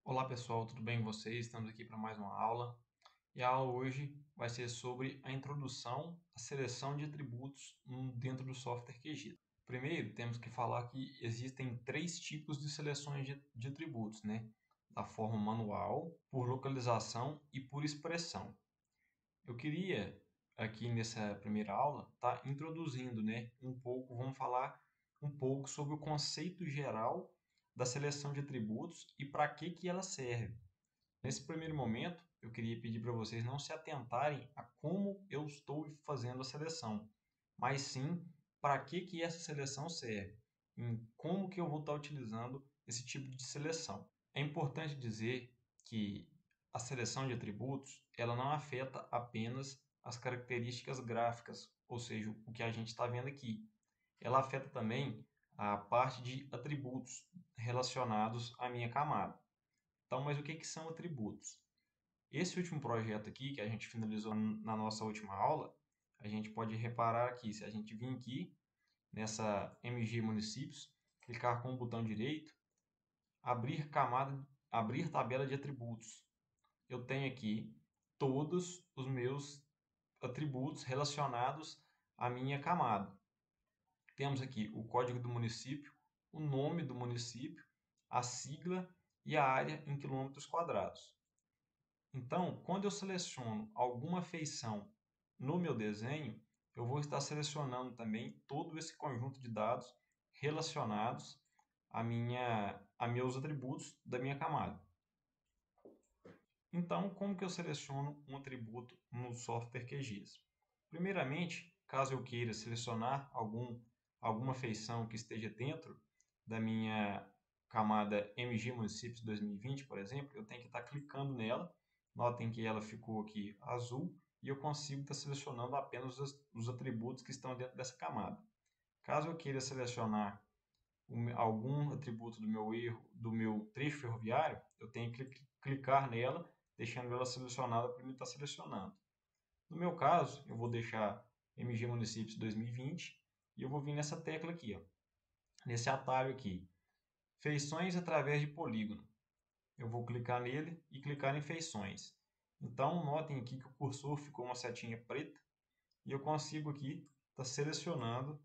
Olá pessoal, tudo bem com vocês? Estamos aqui para mais uma aula. E a aula hoje vai ser sobre a introdução à seleção de atributos dentro do software QGIS. Primeiro, temos que falar que existem três tipos de seleções de atributos, né? Da forma manual, por localização e por expressão. Eu queria, aqui nessa primeira aula, estar introduzindo, né, vamos falar um pouco sobre o conceito geral da seleção de atributos e para que ela serve. Nesse primeiro momento, eu queria pedir para vocês não se atentarem a como eu estou fazendo a seleção, mas sim para que essa seleção serve, em como que eu vou estar utilizando esse tipo de seleção. É importante dizer que a seleção de atributos ela não afeta apenas as características gráficas, ou seja, o que a gente está vendo aqui. Ela afeta também a parte de atributos relacionados à minha camada. Então, mas o que são atributos? Esse último projeto aqui, que a gente finalizou na nossa última aula, a gente pode reparar aqui, se a gente vir aqui nessa MG Municípios, clicar com o botão direito, abrir camada, abrir tabela de atributos. Eu tenho aqui todos os meus atributos relacionados à minha camada. Temos aqui o código do município, o nome do município, a sigla e a área em quilômetros quadrados. Então, quando eu seleciono alguma feição no meu desenho, eu vou estar selecionando também todo esse conjunto de dados relacionados a meus atributos da minha camada. Então, como que eu seleciono um atributo no software QGIS? Primeiramente, caso eu queira selecionar alguma feição que esteja dentro da minha camada MG Municípios 2020, por exemplo, eu tenho que estar clicando nela. Notem que ela ficou aqui azul e eu consigo estar selecionando apenas os atributos que estão dentro dessa camada. Caso eu queira selecionar algum atributo do meu trecho ferroviário, eu tenho que clicar nela, deixando ela selecionada para ele estar selecionando. No meu caso, eu vou deixar MG Municípios 2020 e eu vou vir nessa tecla aqui, ó, nesse atalho aqui, feições através de polígono. Eu vou clicar nele e clicar em feições. Então, notem aqui que o cursor ficou uma setinha preta e eu consigo aqui estar selecionando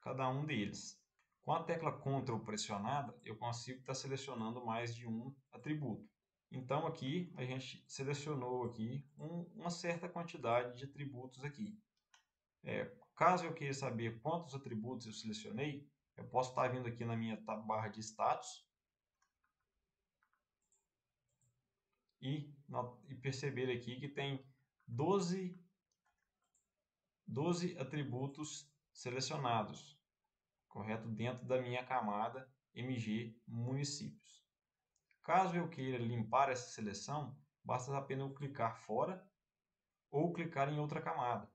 cada um deles. Com a tecla Ctrl pressionada, eu consigo estar selecionando mais de um atributo. Então aqui a gente selecionou aqui uma certa quantidade de atributos aqui. Caso eu queira saber quantos atributos eu selecionei, eu posso estar vindo aqui na minha barra de status e perceber aqui que tem 12 atributos selecionados, correto? Dentro da minha camada MG Municípios. Caso eu queira limpar essa seleção, basta apenas eu clicar fora ou clicar em outra camada.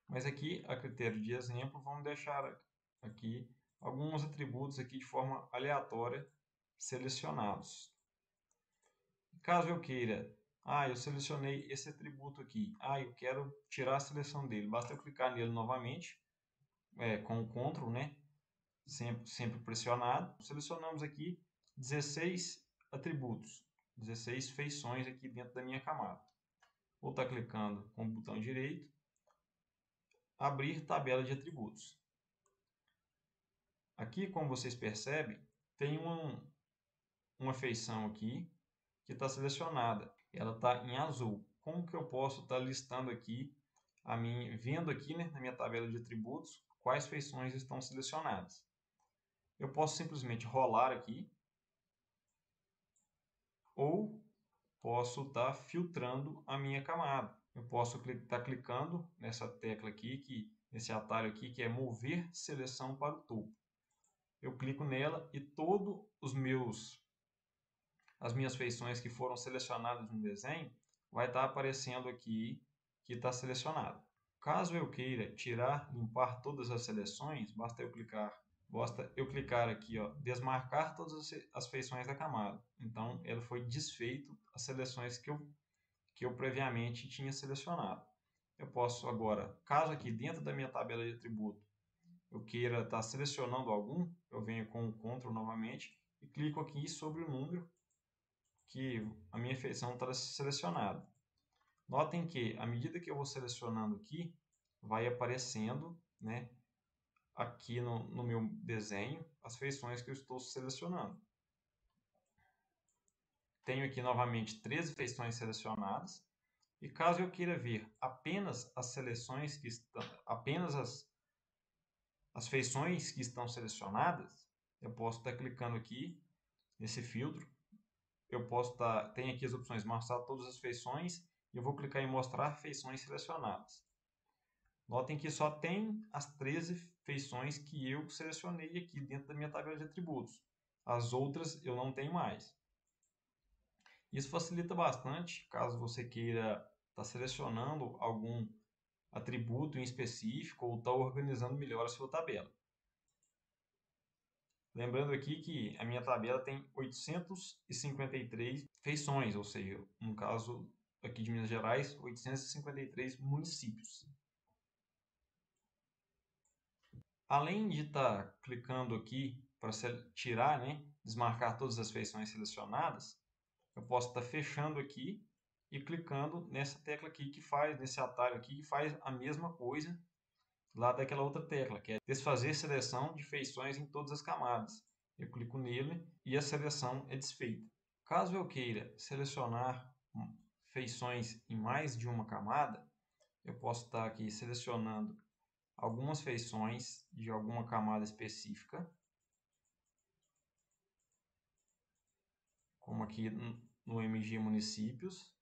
Mas aqui, a critério de exemplo, vamos deixar aqui alguns atributos aqui de forma aleatória selecionados. Caso eu queira, eu selecionei esse atributo aqui, eu quero tirar a seleção dele, basta eu clicar nele novamente, com o Ctrl, né? Sempre pressionado. Selecionamos aqui 16 atributos, 16 feições aqui dentro da minha camada. Vou estar clicando com o botão direito, abrir tabela de atributos. Aqui, como vocês percebem, tem uma feição aqui que está selecionada. Ela está em azul. Como que eu posso estar listando aqui, vendo aqui, né, na minha tabela de atributos, quais feições estão selecionadas? Eu posso simplesmente rolar aqui, ou posso estar filtrando a minha camada. Eu posso estar clicando nessa tecla aqui, nesse atalho aqui, que é mover seleção para o topo. Eu clico nela e as minhas feições que foram selecionadas no desenho vai estar aparecendo aqui que está selecionado. Caso eu queira limpar todas as seleções, basta eu clicar aqui, ó, desmarcar todas as feições da camada. Então, ela foi desfeito as seleções que eu previamente tinha selecionado. Eu posso agora, caso aqui dentro da minha tabela de atributo eu queira estar selecionando algum, eu venho com o Ctrl novamente e clico aqui sobre o número que a minha feição está selecionada. Notem que, à medida que eu vou selecionando aqui, vai aparecendo, né, aqui no meu desenho as feições que eu estou selecionando. Tenho aqui novamente 13 feições selecionadas. E caso eu queira ver apenas as seleções que estão, apenas as feições que estão selecionadas, eu posso estar clicando aqui nesse filtro. Eu posso estar, tem aqui as opções mostrar todas as feições e eu vou clicar em mostrar feições selecionadas. Notem que só tem as 13 feições que eu selecionei aqui dentro da minha tabela de atributos. As outras eu não tenho mais. Isso facilita bastante caso você queira estar selecionando algum atributo em específico ou estar organizando melhor a sua tabela. Lembrando aqui que a minha tabela tem 853 feições, ou seja, no caso aqui de Minas Gerais, 853 municípios. Além de estar clicando aqui para tirar, né, desmarcar todas as feições selecionadas, eu posso estar fechando aqui e clicando nessa tecla aqui que faz, nesse atalho aqui que faz a mesma coisa lá daquela outra tecla, que é desfazer seleção de feições em todas as camadas. Eu clico nele e a seleção é desfeita. Caso eu queira selecionar feições em mais de uma camada, eu posso estar aqui selecionando algumas feições de alguma camada específica, como aqui no MG Municípios,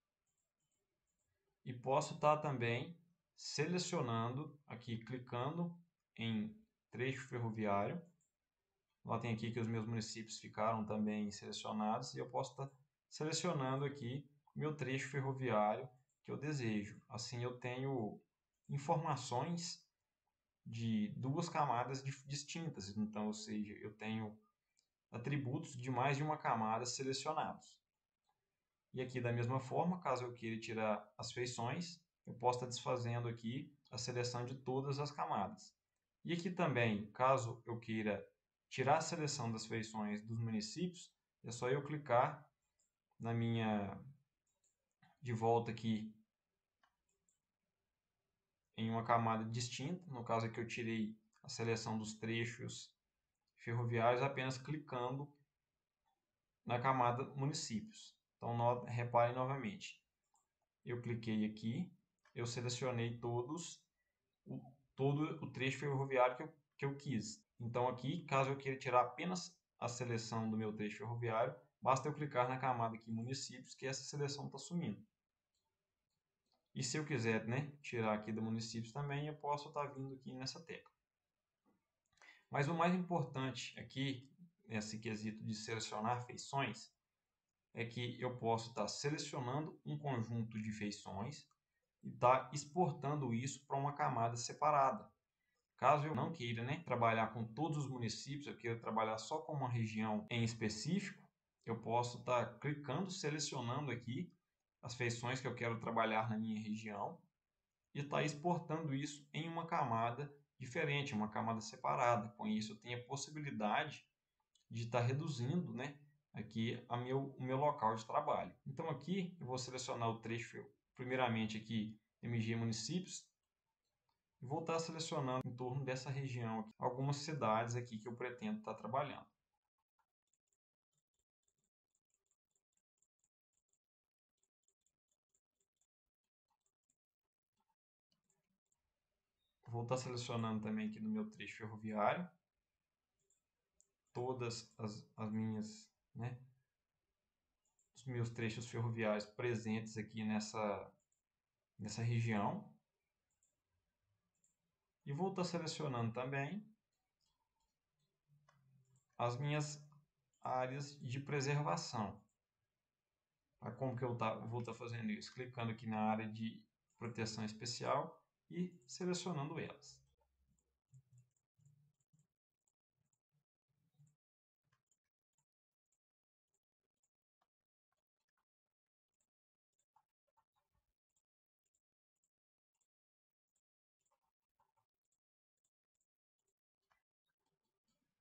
e posso estar também selecionando aqui, clicando em trecho ferroviário. Notem aqui que os meus municípios ficaram também selecionados e eu posso estar selecionando aqui meu trecho ferroviário que eu desejo. Assim eu tenho informações de duas camadas distintas, então, ou seja, eu tenho atributos de mais de uma camada selecionados. E aqui da mesma forma, caso eu queira tirar as feições, eu posso estar desfazendo aqui a seleção de todas as camadas. E aqui também, caso eu queira tirar a seleção das feições dos municípios, é só eu clicar na minha de volta aqui em uma camada distinta, no caso aqui eu tirei a seleção dos trechos ferroviários apenas clicando na camada municípios. Então, reparem novamente, eu cliquei aqui, eu selecionei todo o trecho ferroviário que eu quis. Então aqui, caso eu queira tirar apenas a seleção do meu trecho ferroviário, basta eu clicar na camada aqui municípios, que essa seleção está sumindo. E se eu quiser, né, tirar aqui do municípios também, eu posso estar vindo aqui nessa tecla. Mas o mais importante aqui, nesse quesito de selecionar feições, é que eu posso estar selecionando um conjunto de feições e estar exportando isso para uma camada separada. Caso eu não queira, né, trabalhar com todos os municípios, eu queira trabalhar só com uma região em específico, eu posso estar clicando, selecionando aqui as feições que eu quero trabalhar na minha região e estar exportando isso em uma camada diferente, uma camada separada. Com isso, eu tenho a possibilidade de estar reduzindo, né, aqui o meu local de trabalho. Então aqui eu vou selecionar o trecho, primeiramente aqui, MG Municípios, e vou estar selecionando em torno dessa região aqui, algumas cidades aqui que eu pretendo estar trabalhando. Vou estar selecionando também aqui no meu trecho ferroviário todas as minhas, né, os meus trechos ferroviários presentes aqui nessa região. E vou estar selecionando também as minhas áreas de preservação. Como que eu vou estar fazendo isso? Clicando aqui na área de proteção especial e selecionando elas.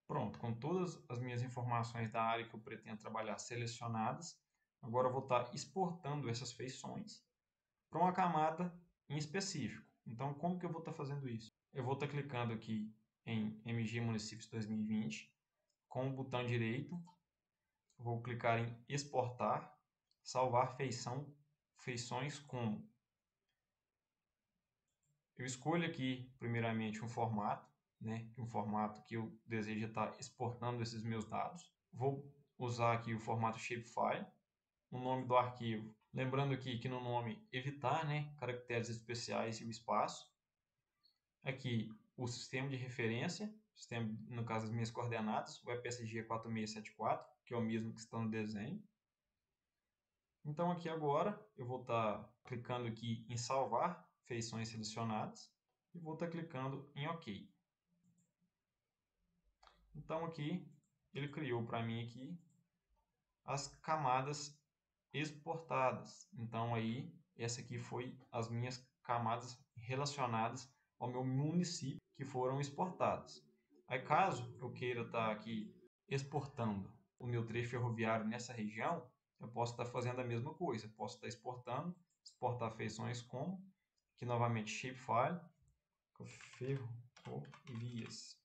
Pronto, com todas as minhas informações da área que eu pretendo trabalhar selecionadas, Agora eu vou estar exportando essas feições para uma camada em específico. Então, como que eu vou estar fazendo isso? Eu vou estar clicando aqui em MG Municípios 2020, com o botão direito, vou clicar em exportar, salvar feições como. Eu escolho aqui, primeiramente, um formato, né? Um formato que eu desejo estar exportando esses meus dados. Vou usar aqui o formato shapefile, o nome do arquivo. Lembrando aqui que no nome evitar, né, caracteres especiais e o espaço. Aqui o sistema de referência, sistema, no caso das minhas coordenadas, o EPSG 4674, que é o mesmo que está no desenho. Então aqui agora eu vou estar clicando aqui em salvar feições selecionadas e vou estar clicando em OK. Então aqui ele criou para mim aqui as camadas exportadas. Então aí essa aqui foi as minhas camadas relacionadas ao meu município que foram exportadas. Aí caso eu queira estar aqui exportando o meu trecho ferroviário nessa região, eu posso estar fazendo a mesma coisa. Eu posso estar exportando, exportar feições como, aqui novamente shapefile, ferrovias.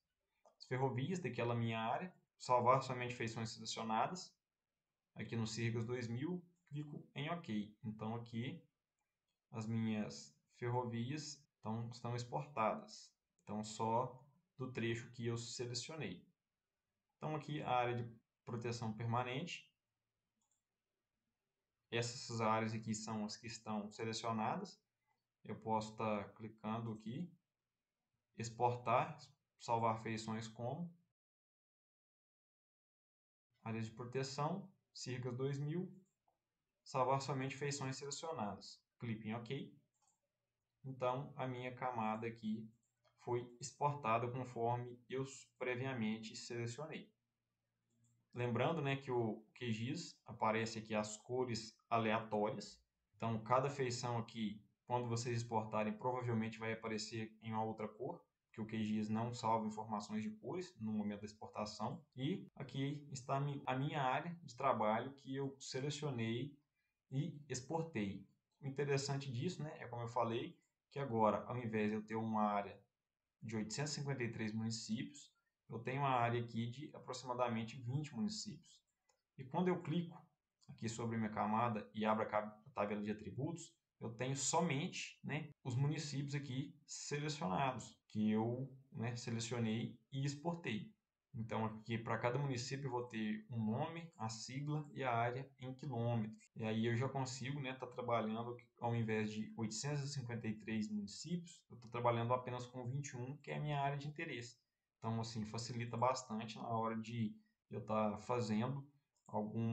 As ferrovias daquela minha área, salvar somente feições selecionadas. Aqui no Sirgas 2000, clico em OK. Então aqui as minhas ferrovias estão exportadas. Então só do trecho que eu selecionei. Então aqui a área de proteção permanente. Essas áreas aqui são as que estão selecionadas. Eu posso estar clicando aqui, exportar, salvar feições como. Áreas de proteção, Sirgas 2000, salvar somente feições selecionadas. Clique em OK. Então, a minha camada aqui foi exportada conforme eu previamente selecionei. Lembrando, né, que o QGIS aparece aqui as cores aleatórias. Então, cada feição aqui, quando vocês exportarem, provavelmente vai aparecer em uma outra cor, que o QGIS não salva informações de cores no momento da exportação. E aqui está a minha área de trabalho que eu selecionei e exportei. O interessante disso, né, é como eu falei, que agora, ao invés de eu ter uma área de 853 municípios, eu tenho uma área aqui de aproximadamente 20 municípios. E quando eu clico aqui sobre minha camada e abro a tabela de atributos, eu tenho somente, né, os municípios aqui selecionados, que eu, né, selecionei e exportei. Então, aqui para cada município eu vou ter um nome, a sigla e a área em quilômetros. E aí eu já consigo, né, estar trabalhando, ao invés de 853 municípios, eu estou trabalhando apenas com 21, que é a minha área de interesse. Então, assim, facilita bastante na hora de eu estar fazendo algum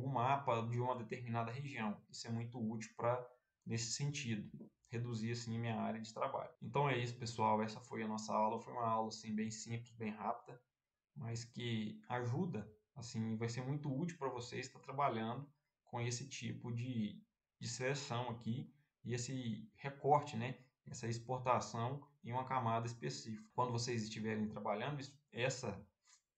mapa de uma determinada região. Isso é muito útil nesse sentido, reduzir assim a minha área de trabalho. Então é isso, pessoal. Essa foi a nossa aula. Foi uma aula assim bem simples, bem rápida, mas que ajuda, assim, vai ser muito útil para vocês estar trabalhando com esse tipo de seleção aqui e esse recorte, né? Essa exportação em uma camada específica. Quando vocês estiverem trabalhando, essa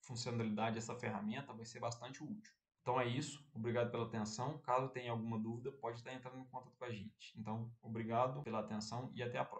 funcionalidade, essa ferramenta vai ser bastante útil. Então é isso, obrigado pela atenção. Caso tenha alguma dúvida, pode estar entrando em contato com a gente. Então, obrigado pela atenção e até a próxima.